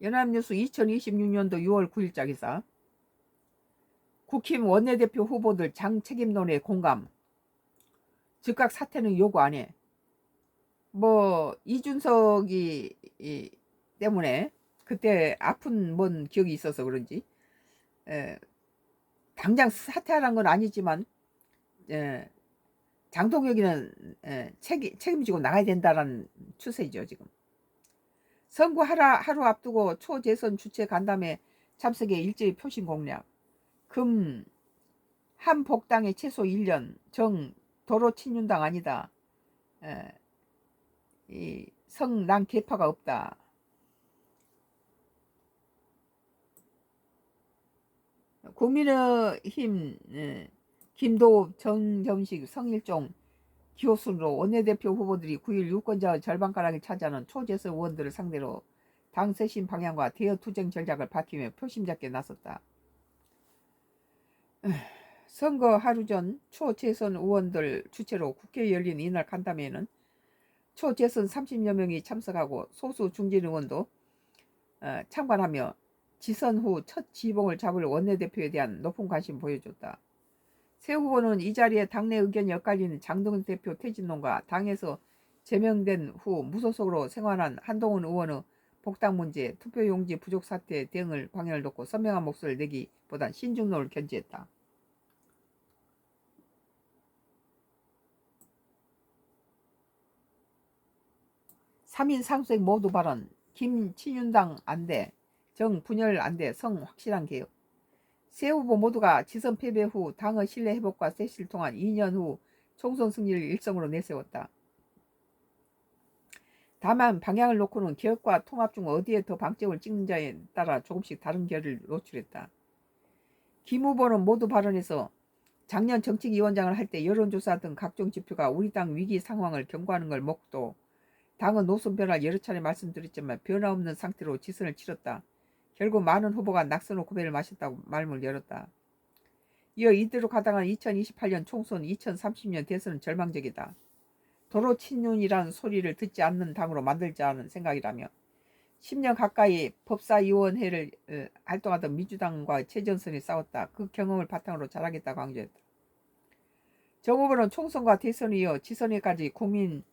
연합뉴스 2026년도 6월 9일자 기사. 국힘 원내대표 후보들 장 책임론에 공감. 즉각 사퇴는 요구 안 해. 뭐 이준석이 때문에 그때 아픈 뭔 기억이 있어서 그런지 당장 사퇴하라는 건 아니지만 장동혁이는 책임지고 나가야 된다라는 추세죠 지금. 선거 하루 앞두고 초재선 주최 간담회 참석에 일제히 표심 공략. 금 한 복당에 최소 1년. 정 도로 친윤당 아니다. 이 성난 계파가 없다. 국민의힘 김도읍, 정점식, 성일종, 기호순으로 원내대표 후보들이 9일 유권자 절반가량을 차지하는 초재선 의원들을 상대로 당 쇄신 방향과 대여 투쟁 전략을 밝히며 표심잡기에 나섰다. 선거 하루 전 초재선 의원들 주최로 국회에 열린 이날 간담회에는 초재선 30여 명이 참석하고 소수 중진 의원도 참관하며 지선 후 첫 지봉을 잡을 원내대표에 대한 높은 관심 보여줬다. 새 후보는 이 자리에 당내 의견이 엇갈리는 장동현 대표 퇴진론과 당에서 제명된 후 무소속으로 생활한 한동훈 의원의 복당 문제, 투표용지 부족 사태 등을 방향을 놓고 선명한 목소리를 내기보단 신중론을 견지했다. (3인) 상수액 모두 발언. 김 친윤당 안돼. 정 분열 안돼. 성 확실한 개혁. 세 후보 모두가 지선 패배 후 당의 신뢰 회복과 쇄신을 통한 2년 후 총선 승리를 일성으로 내세웠다. 다만 방향을 놓고는 개혁과 통합 중 어디에 더 방점을 찍는지에 따라 조금씩 다른 결을 노출했다. 김 후보는 모두 발언에서 작년 정책위원장을 할 때 여론조사 등 각종 지표가 우리 당 위기 상황을 경고하는 걸 먹고 당은 노선 변화를 여러 차례 말씀드렸지만 변화 없는 상태로 지선을 치렀다. 결국 많은 후보가 낙선으로 고배를 마셨다고 말문을 열었다. 이어 이대로 가다가 2028년 총선, 2030년 대선은 절망적이다. 도로 친윤이라는 소리를 듣지 않는 당으로 만들자는 생각이라며 10년 가까이 법사위원회를 활동하던 민주당과 최전선이 싸웠다. 그 경험을 바탕으로 잘하겠다고 강조했다. 정 후보는 총선과 대선에 이어 지선에까지 국민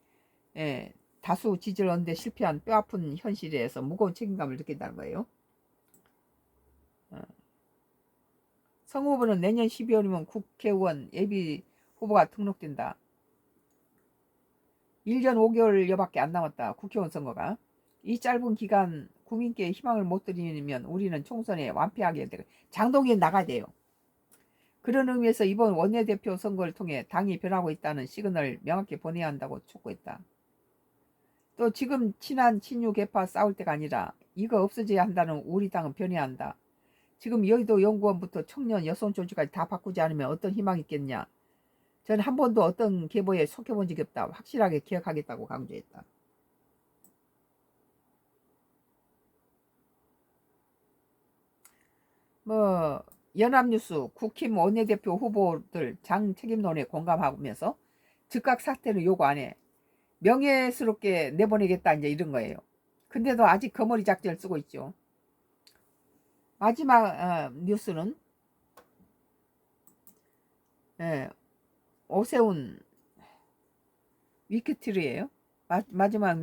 다수 지지를 얻는데 실패한 뼈아픈 현실에서 무거운 책임감을 느낀다는 거예요. 성 후보는 내년 12월이면 국회의원 예비 후보가 등록된다. 1년 5개월여밖에 안 남았다. 국회의원 선거가. 이 짧은 기간 국민께 희망을 못 드리면 우리는 총선에 완패하게 되고 장동혁이 나가야 돼요. 그런 의미에서 이번 원내대표 선거를 통해 당이 변하고 있다는 시그널을 명확히 보내야 한다고 촉구했다. 또 지금 친한 친유 개파 싸울 때가 아니라 이거 없어져야 한다는 우리 당은 변해야 한다. 지금 여의도 연구원부터 청년 여성 조직까지 다 바꾸지 않으면 어떤 희망이 있겠냐. 저는 한 번도 어떤 계보에 속해본 적이 없다. 확실하게 기억하겠다고 강조했다. 연합뉴스 국힘 원내대표 후보들 장 책임론에 공감하면서 즉각 사퇴는 요구 안 해. 명예스럽게 내보내겠다 이제 이런 거예요. 근데도 아직 거머리 작전을 쓰고 있죠. 마지막 뉴스는 오세훈 위키트리예요. 마지막